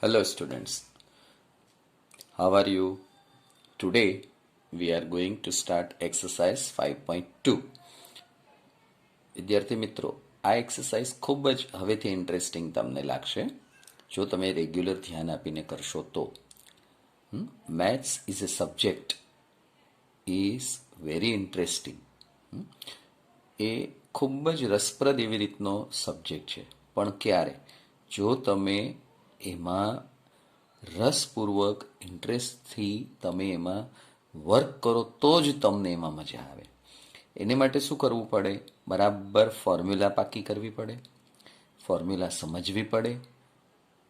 Hello students, how are you? Today we are going to start exercise 5.2. વિદ્યાર્થી મિત્રો, આ exercise ખૂબ જ હવેથી ઇન્ટરેસ્ટિંગ તમને લાગશે જો તમે રેગ્યુલર ધ્યાન આપીને કરશો તો. Maths is a subject is very interesting. એ ખૂબ જ રસપ્રદ એવી રીતનો સબ્જેક્ટ છે, પણ ક્યારે જો તમે એમાં રસપૂર્વક ઇન્ટરેસ્ટથી તમે એમાં વર્ક કરો તો જ તમને એમાં મજા આવે. એને માટે શું કરવું પડે? બરાબર ફોર્મ્યુલા પાકી કરવી પડે, ફોર્મ્યુલા સમજવી પડે,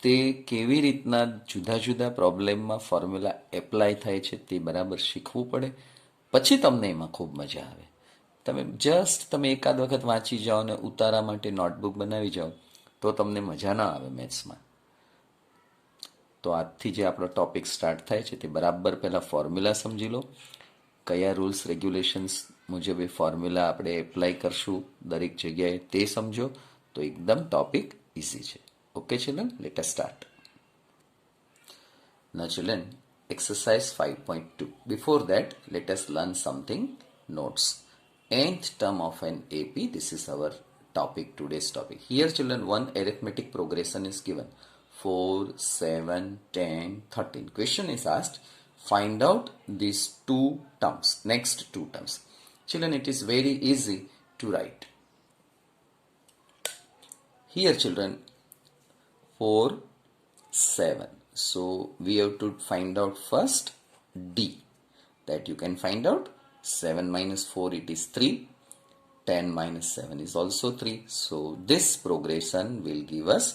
તે કેવી રીતના જુદા જુદા પ્રોબ્લેમમાં ફોર્મ્યુલા એપ્લાય થાય છે તે બરાબર શીખવું પડે. પછી તમને એમાં ખૂબ મજા આવે. તમે એકાદ વખત વાંચી જાઓ ને ઉતારા માટે નોટબુક બનાવી જાઓ તો તમને મજા ના આવે મેથ્સમાં. તો આજથી જે આપણો ટોપિક સ્ટાર્ટ થાય છે તે બરાબર પહેલાં ફોર્મ્યુલા સમજી લો. કયા રૂલ્સ રેગ્યુલેશન્સ મુજબ એ ફોર્મ્યુલા આપણે એપ્લાય કરશું દરેક જગ્યાએ તે સમજો તો એકદમ ટોપિક ઇઝી છે. Okay children, let us start. Now children, exercise 5.2. Before that, let us learn something notes. Nth term of an AP, this is our topic, today's topic. Here children, one arithmetic progression is given. 4, 7, 10, 13. Question is asked, find out these two terms, next two terms. Children, it is very easy to write. Here children, 4, 7. So we have to find out first D. That you can find out. 7 minus 4 it is 3. 10 minus 7 is also 3. So this progression will give us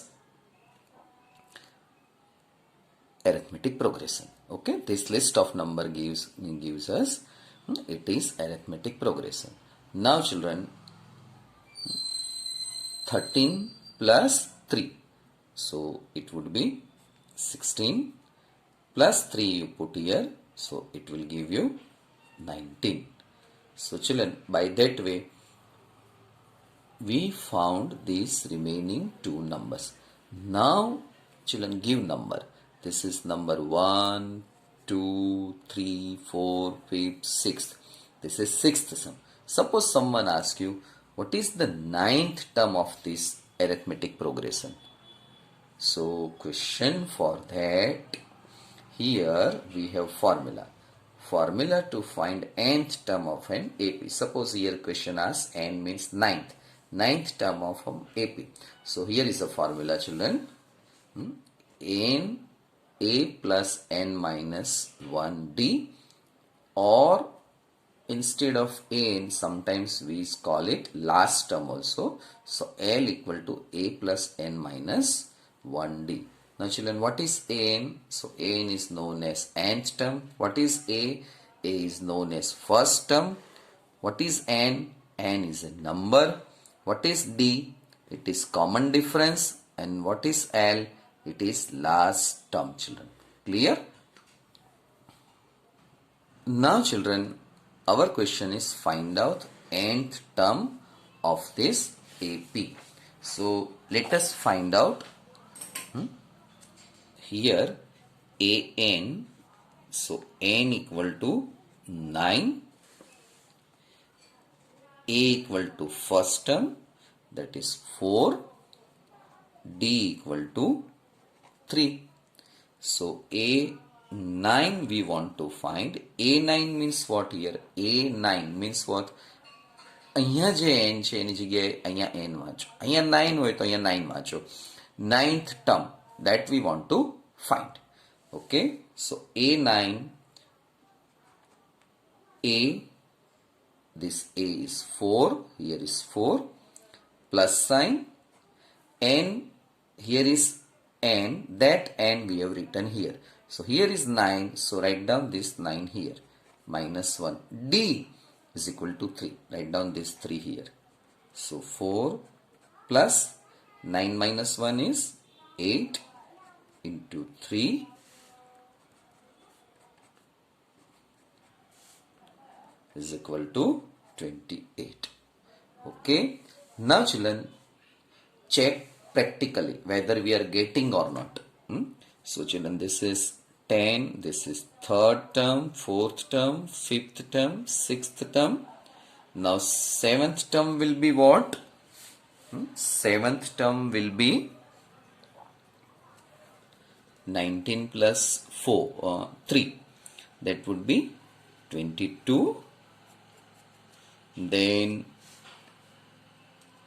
arithmetic progression. Okay, this list of number gives us it is arithmetic progression. Now children, 13 plus 3, so it would be 16 plus 3 you put here, so it will give you 19. So children, by that way we found these remaining two numbers. Now children, give number. This is number 1, 2, 3, 4, 5, 6. This is sixth sum. Suppose someone asks you, what is the ninth term of this arithmetic progression? So question for that, here we have formula. Formula to find nth term of an AP. Suppose here question asks n means ninth term of an AP. So here is a formula children. N A plus n minus 1D, or instead of n sometimes we call it last term also. So L equal to A plus n minus 1D. Now children, what is n? So n is known as nth term. What is A? A is known as first term. What is n? N is a number. What is D? It is common difference. And what is L? It is last term children. Clear? Now children, our question is find out nth term of this AP. So let us find out. Here an, so n equal to 9, a equal to first term, that is 4, d equal to 3. So a9 we want to find. A9 means what here? A9 means what? અહીંયા જે n છે એની જગ્યાએ અહીંયા n વાંચો. અહીંયા 9 હોય તો અહીંયા 9 વાંચો. Ninth term that we want to find. Okay, so A9, A, this A is 4, here is 4, plus sign, N, here is N, that N we have written here. So here is 9, so write down this 9 here, minus 1. D is equal to 3, write down this 3 here. So 4 plus 9 minus 1 is 8 into 3 is equal to 28. Okay. Now children, check practically whether we are getting or not. So children, this is 10, this is third term, fourth term, fifth term, sixth term. Now seventh term will be what? Seventh term will be 19 plus 3. That would be 22. Then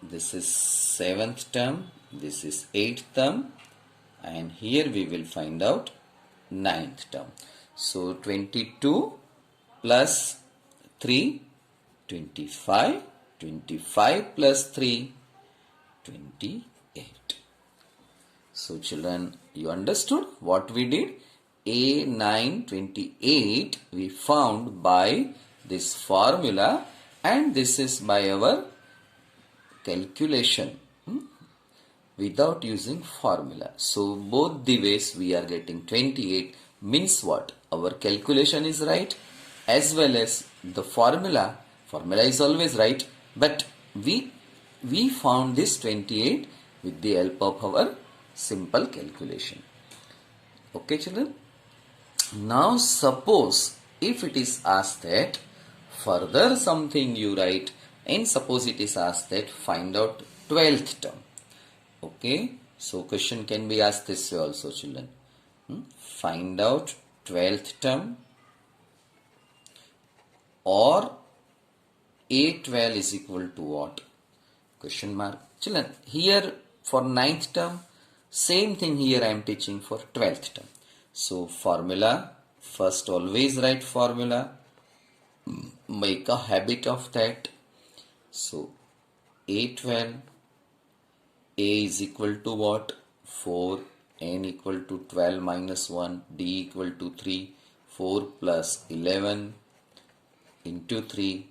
this is seventh term, this is eighth term, and here we will find out ninth term. So 22 plus 3, 25, 25 plus 3, 28. So children, you understood what we did? A9, 28 we found by this formula, and this is by our calculation without using formula. So both the ways we are getting 28 means what? Our calculation is right as well as the formula. Formula is always right, but we found this 28 with the help of our simple calculation. Okay children? Now suppose if it is asked that further something you write, and suppose it is asked that find out 12th term. Okay, so question can be asked this way also children. Find out 12th term, or A12 is equal to what? Question mark. Children, here for 9th term, same thing here I am teaching for 12th term. So formula, first always write formula, make a habit of that. So A12, A is equal to what? 4, N equal to 12 minus 1, D equal to 3, 4 plus 11 into 3,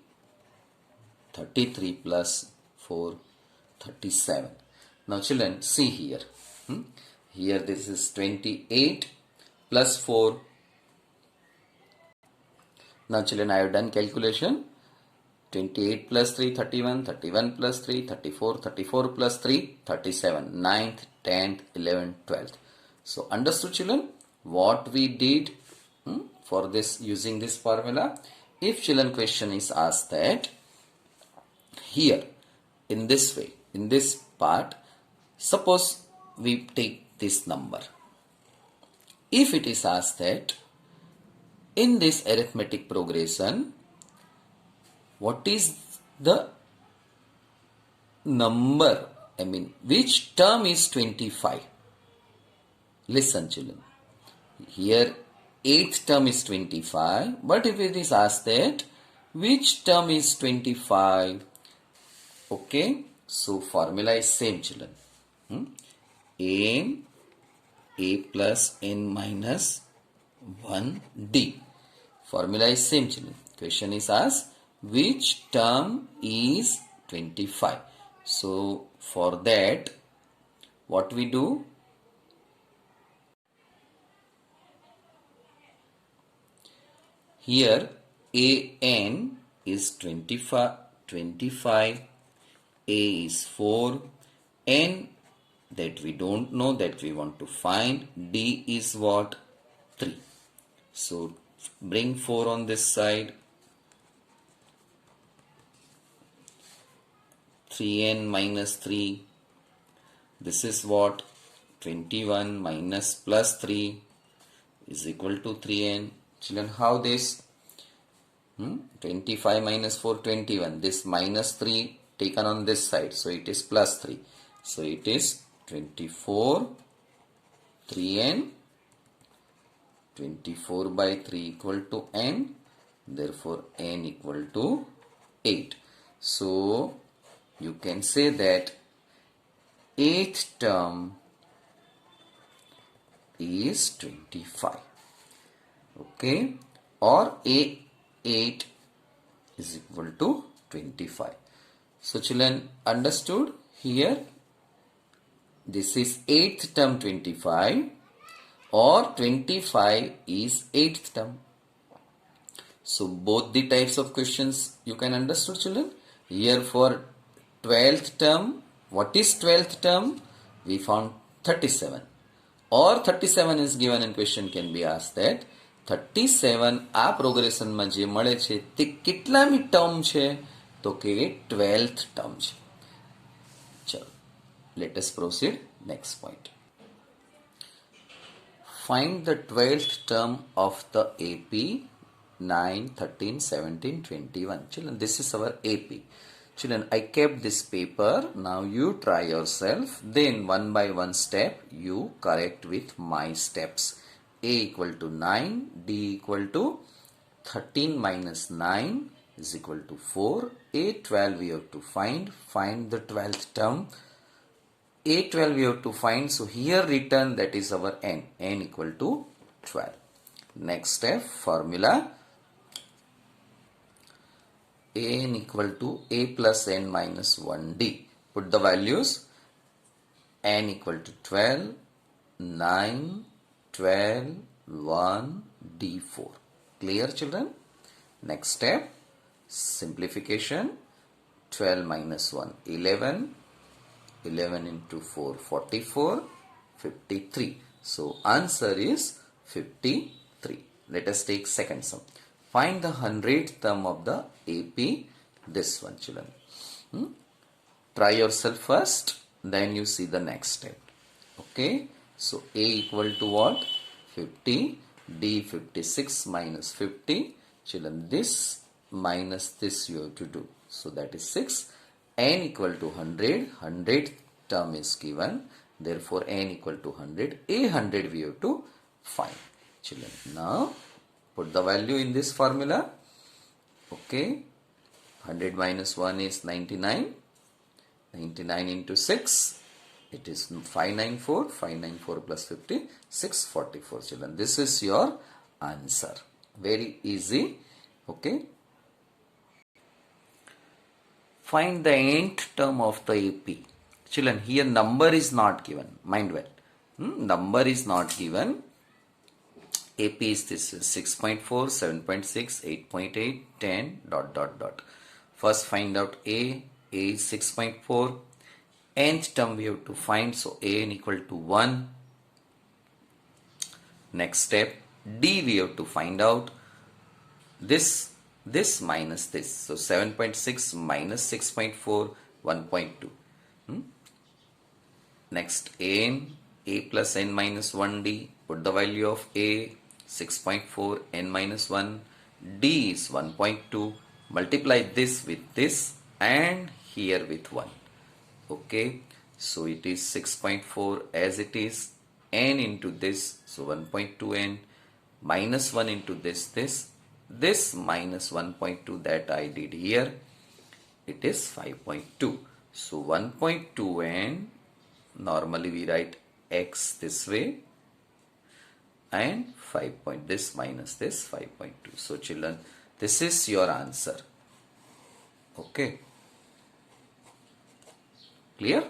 33 plus 4, 37. Now children, see here. Here this is 28 plus 4. Now children, I have done calculation. 28 plus 3, 31, 31 plus 3, 34, 34 plus 3, 37, 9th, 10th, 11th, 12th. So understood children what we did for this using this formula? If children question is asked that here in this way, in this part, suppose we take this number. If it is asked that in this arithmetic progression, what is the number, which term is 25? Listen children, here 8th term is 25, but if it is asked that which term is 25? Okay, so formula is same children. A plus N minus 1D. Formula is same children. Question is asked which term is 25. So for that what we do? Here AN is 25, A is 4, N that we don't know, that we want to find, D is what? 3. So bring 4 on this side, 3n minus 3, this is what? 21 minus plus 3 is equal to 3n. Children, how this? 25 minus 4, 21. This minus 3 taken on this side, so it is plus 3. So it is 24, 3n, 24 by 3 equal to n, therefore n equal to 8. So you can say that 8th term is 25. Okay, or A8 is equal to 25. So children, understood here? This is 8th term 25, or 25 is 8th term. So both the types of questions you can understood children. Here for 12th term, what is 12th term? We found 37. or 37 is given in question, can be asked that 37 આ પ્રોગ્રેશનમાં જે મળે છે તે કેટલામી term છે? તો કે 12th term છે. ચલો, let us proceed. Next point. Find the 12th term of the AP 9, 13, 17, 21. Children, this is our AP. Children, I kept this paper. Now you try yourself. Then one by one step you correct with my steps. A equal to 9, D equal to 13 minus 9 is equal to 4. A12 we have to find. Find the 12th term. A12 we have to find. So here written, that is our n. N equal to 12. Next step, formula. An equal to a plus n minus 1d. Put the values. N equal to 12, 9, 12, 1, d4. Clear, children? Next step, simplification. 12 minus 1, 11. 11 into 4, 44. 53. So answer is 53. Let us take second sum. Find the 100th term of the AP. This one, children. Try yourself first, then you see the next step. Okay. So A equal to what? 50. D 56 minus 50. Children, this minus this you have to do. So that is 6. N equal to 100. 100th term is given. Therefore, N equal to 100. A 100 we have to find. Children, now put the value in this formula. Okay. 100 minus 1 is 99. 99 into 6. It is 594. 594 plus 50. 644, children. This is your answer. Very easy. Okay. Find the nth term of the AP. Children, here number is not given. Mind well. Number is not given. AP is this 6.4, 7.6, 8.8, 10, dot, dot, dot. First find out A. A is 6.4. Nth term we have to find. So An equal to 1. Next step, D we have to find out. This minus this. So 7.6 minus 6.4, 1.2. Next, An. A plus n minus 1d. Put the value of A. 6.4, n minus 1. D is 1.2. Multiply this with this and here with 1. Okay. So it is 6.4 as it is. N into this. So 1.2n. Minus 1 into this. This minus 1.2 that I did here. It is 5.2. So 1.2n. Normally we write x this way. And 5 this minus this 5.2. So children, this is your answer. Okay. Clear?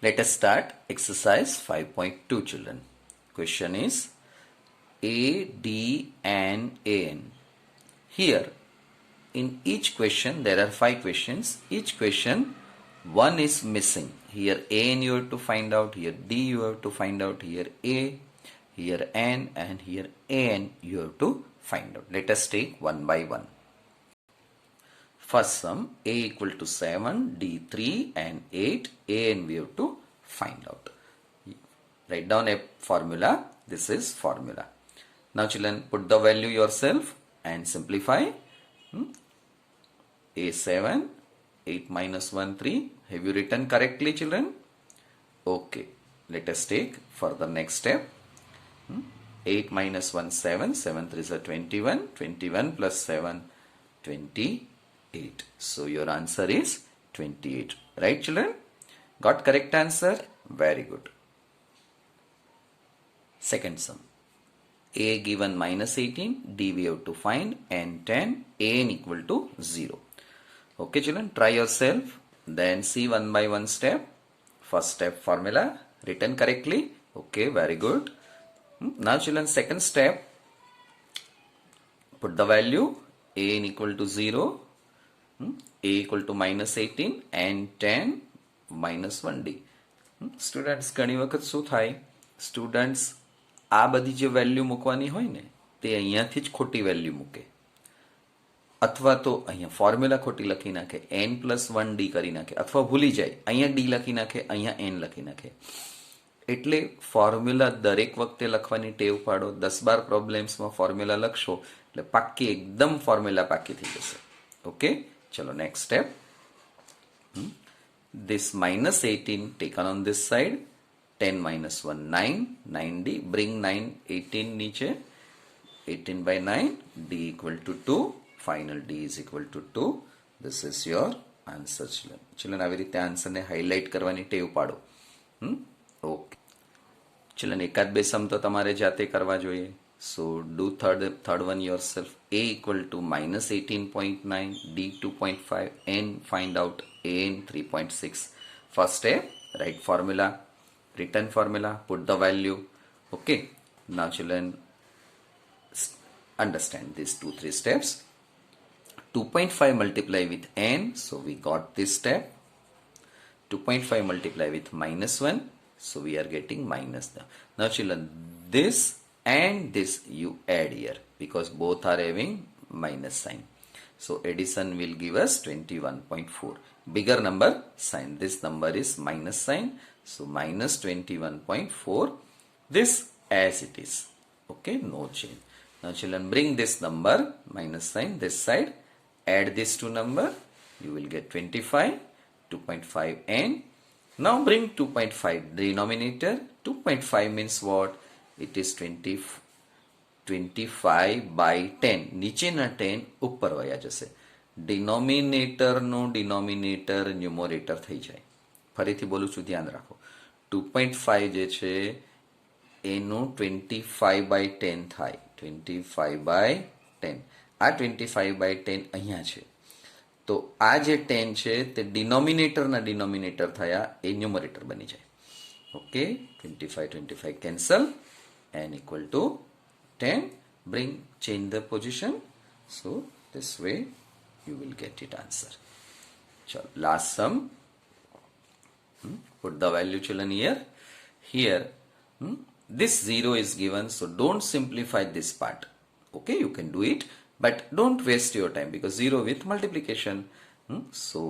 Let us start exercise 5.2, children. Question is A, D and An. Here in each question there are 5 questions. Each question one is missing. Here An you have to find out, here D you have to find out, here A, here N and here An you have to find out. Let us take one by one. First sum, A equal to 7, D 3 and 8, An we have to find out. Write down a formula. This is formula. Now children, put the value yourself and simplify. A7, 8 minus 1, 3. Have you written correctly, children? Okay. Let us take for the next step. 8 minus 1, 7. 7 3 is 21. 21 plus 7, 28. So your answer is 28. Right, children? Got correct answer? Very good. Second sum. A given minus 18. D we have to find. And 10. An equal to 0. Okay, children, try yourself. Then see one by one step. First step formula written correctly. Okay, very good. Now children, second step. Put the value. An equal to 0. a equal to -18 and 10 -1d. Students ઘણી વખત શું થાય, students આ બધી જે value મૂકવાની હોય ને તે અહીંયાથી જ ખોટી વેલ્યુ મૂકે, અથવા તો અહીંયા ફોર્મ્યુલા ખોટી લખી નાખે, n+1d કરી નાખે, અથવા ભૂલી જાય અહીંયા d લખી નાખે, અહીંયા n લખી નાખે. એટલે ફોર્મ્યુલા દરેક વખતે લખવાની ટેવ પાડો. 10-12 પ્રોબ્લેમ્સમાં ફોર્મ્યુલા લખશો એટલે પાક્કી એકદમ ફોર્મ્યુલા પાકી થઈ જશે. ઓકે, ચલો next step. This -18 taken on this side, 10 - 1 9, 9d, bring 9 18 નીચે, 18 by 9, d equal to 2, final d is equal to 2. This is your answer children. ચલો આવી રીતે આન્સરને હાઇલાઇટ કરવાની ટેવ પાડો. ઓકે ચલો એકાદ બે સમ તો તમારે જાતે કરવા જોઈએ. So do third one yourself. A equal to -18.9, D 2.5, N find out N 3.6. First step, write formula, written formula, put the value. Okay, now children understand these 2-3 steps. 2.5 multiply with N, so we got this step. 2.5 multiply with -1, so we are getting minus. Now children, this and this you add here because both are having minus sign. So addition will give us 21.4. Bigger number sign. This number is minus sign. So minus 21.4. This as it is. Okay, no change. Now children, bring this number minus sign this side. Add this two number. You will get 25. 2.5 n. Now bring 2.5 denominator. 2.5 means what? It is 25 by 10. નીચેના 10 ઉપર વયા જશે. ડિનોમિનેટરનું denominator numerator થઈ જાય. ફરીથી બોલું છું, ધ્યાન રાખો. 2.5 જે છે એનું 25 by 10 થાય. 25 by 10. આ 25 by 10 અહીંયા છે. તો આ જે 10 છે તે ડિનોમિનેટરના ડિનોમિનેટર થયા, એ ન્યુમરેટર બની જાય. Okay, 25 cancel. N equal to 10. Bring, change the position. So this way you will get it answer. Chalo, last sum. Put the value children here. Here this 0 is given, so don't simplify this part. Okay, you can do it, but don't waste your time because 0 with multiplication. So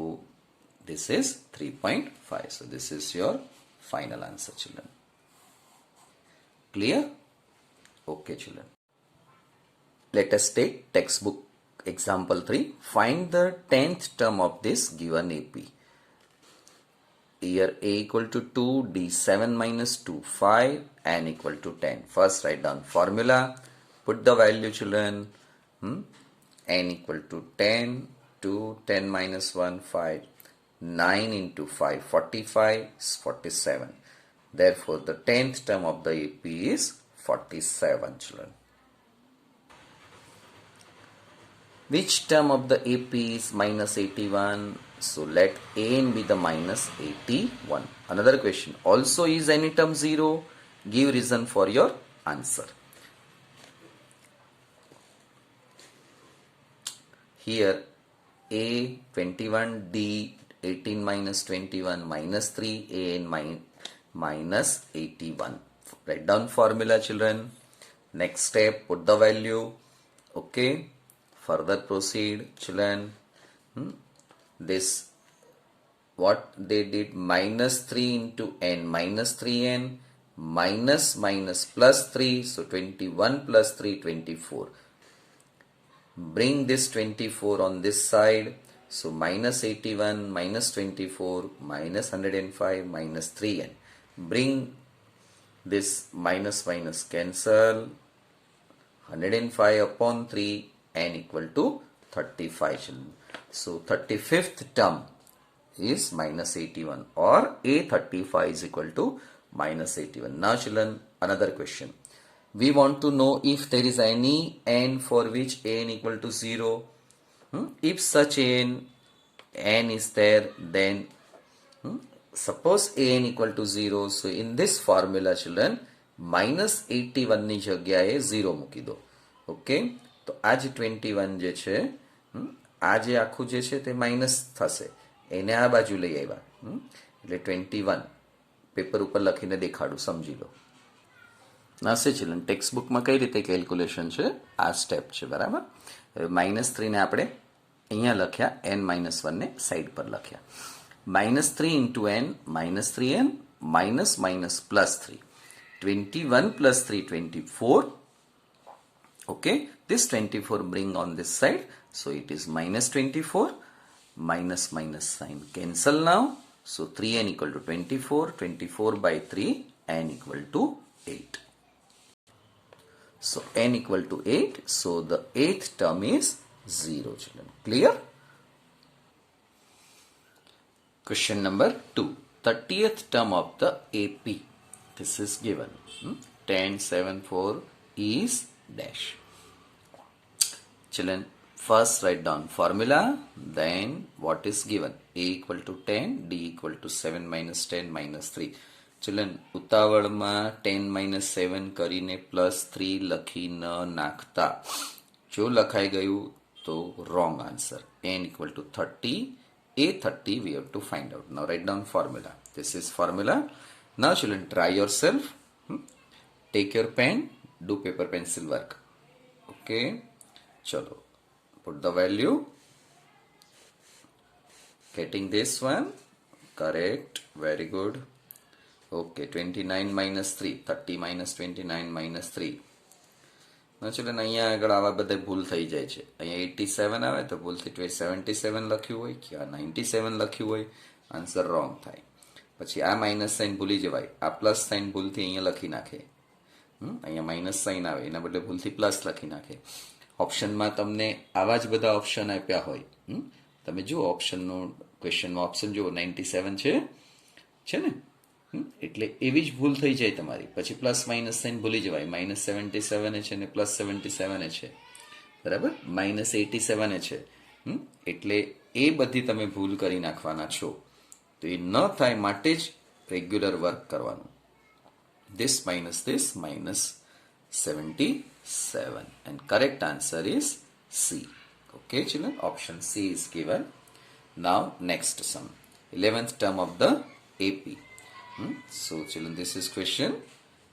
this is 3.5. So this is your final answer children. Clear? Okay children. Let us take textbook example 3. Find the 10th term of this given AP. Here A equal to 2, D 7 minus 2, 5, N equal to 10. First write down formula. Put the value children. N equal to 10, 2, 10 minus 1, 5. 9 into 5, 45 is 47. Therefore, the 10th term of the AP is 47 children. Which term of the AP is -81? So let AN be the -81. Another question. Also is any term 0? Give reason for your answer. Here A 21, D 18 minus 21 minus 3, AN -81. Write down formula children. Next step, put the value. Okay, further proceed children. This what they did, -3 into n, -3n, minus plus 3, so 21 plus 3, 24. Bring this 24 on this side, so -81 minus 24 minus 105 minus 3n. Bring this minus cancel. 105 upon 3, n equal to 35 children. So 35th term is -81 or A35 is equal to -81. Now children, another question. We want to know if there is any n for which n equal to 0. If such n is there, then suppose an equal to 0, so in this formula children -81 ની જગ્યાએ 0 મૂકી દો. Okay, તો આ જ 21 જે છે આ જે આખું જે છે તે માઇનસ થશે, એને આ બાજુ લઈ આવ્યા, એટલે 21 પેપર ઉપર લખીને દેખાડું, સમજી લો. નાસે ચિલ્ડ્રન ટેક્સ્ટ બુકમાં કઈ રીતે કેલ્ક્યુલેશન છે, આ સ્ટેપ છે, બરાબર. હવે -3 ને આપણે અહીંયા લખ્યા, n-1 ને સાઈડ પર લખ્યા. -3 into n -3n minus minus plus 3. 21 plus 3 24. Okay, this 24 bring on this side, so it is -24. Minus minus sign cancel now, so 3n equal to 24. 24 by 3, n equal to 8. So n equal to 8, so the 8th term is 0, children. Clear? Question number 2. 30th term of the AP. This is given. 1074 is dash. Children, first write down formula, then what is given. A equal to 10, D equal to 7 minus 10 minus 3. Children, ઉતાવળમાં 10 minus 7 કરીને +3 લખી ન નાખતા. જો લખાઈ ગયું તો wrong answer. n equal to 30. A30 we have to find out. Now write down formula. This is formula. Now children, try yourself. Take your pen, do paper pencil work. Okay. Chalo. Put the value. Getting this one. Correct. Very good. Okay. 29 minus 3. 30 minus 29 minus 3. ના ચલો અહીંયા આગળ આવા બધા ભૂલ થઈ જાય છે. અહીંયા 87 આવે તો ભૂલથી 77 લખ્યું હોય કે 97 લખ્યું હોય, આન્સર રોંગ થાય. પછી આ માઇનસ સાઇન ભૂલી જવાય, આ પ્લસ સાઇન ભૂલથી અહીંયા લખી નાખે. અહીંયા માઇનસ સાઇન આવે એના બદલે ભૂલથી પ્લસ લખી નાખે. ઓપ્શનમાં તમને આવા જ બધા ઓપ્શન આપ્યા હોય. તમે જુઓ ઓપ્શનનો ક્વેશ્ચનમાં ઓપ્શન જુઓ, 97 છે ને, એટલે એવી જ ભૂલ થઈ જાય તમારી. પછી પ્લસ માઇનસ સાઇન ભૂલી જવાય, -77 છે ને +77 છે, બરાબર, -87 છે. એટલે એ બધી તમે ભૂલ કરી નાખવાના છો. તો એ ન થાય માટે જ રેગ્યુલર વર્ક કરવાનું. this -77 and correct answer is C. Okay children, option C is given. Now next sum, 11th term of the AP. So children, this is question.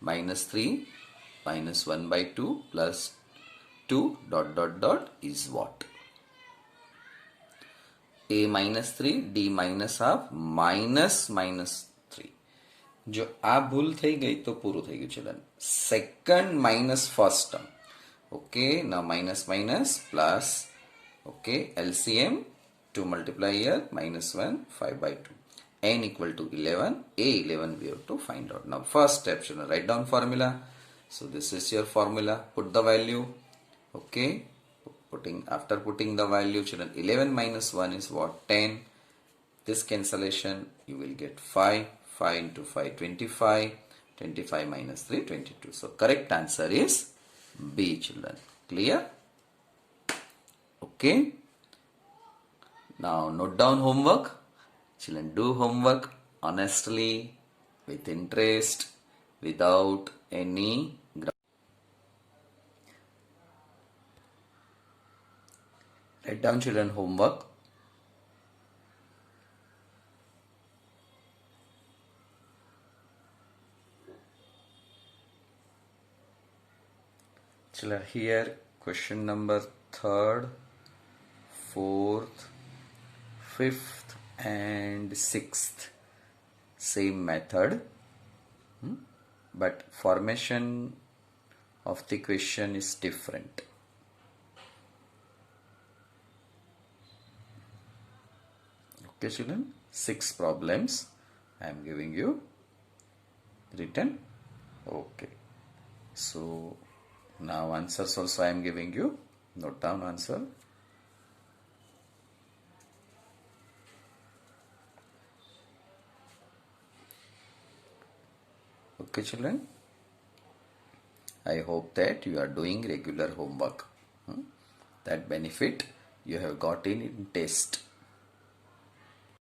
-3 minus 1 by 2 plus 2 dot dot dot is what? A minus 3, D minus half, minus minus 3. જો આ ભૂલ થઈ ગઈ તો પૂરું થઈ ગયું children. Second minus first term. Okay, now minus minus plus. Okay, LCM 2 multiply here, -1, 5 by 2. N equal to 11. A11 we have to find out. Now first step, children, write down formula. So this is your formula. Put the value. Okay. After putting the value, children, 11 minus 1 is what? 10. This cancellation, you will get 5. 5 into 5, 25. 25 minus 3, 22. So correct answer is B, children. Clear? Okay. Now note down homework. Children, do homework honestly, with interest, without any write down children homework. Children, here question number 3rd, 4th, 5th and 6th, same method, but formation of the question is different. Okay children, 6 problems I am giving you written. Okay, so now answers also I am giving you. Note down answer. Okay children, I hope that you are doing regular homework. That benefit you have got in test.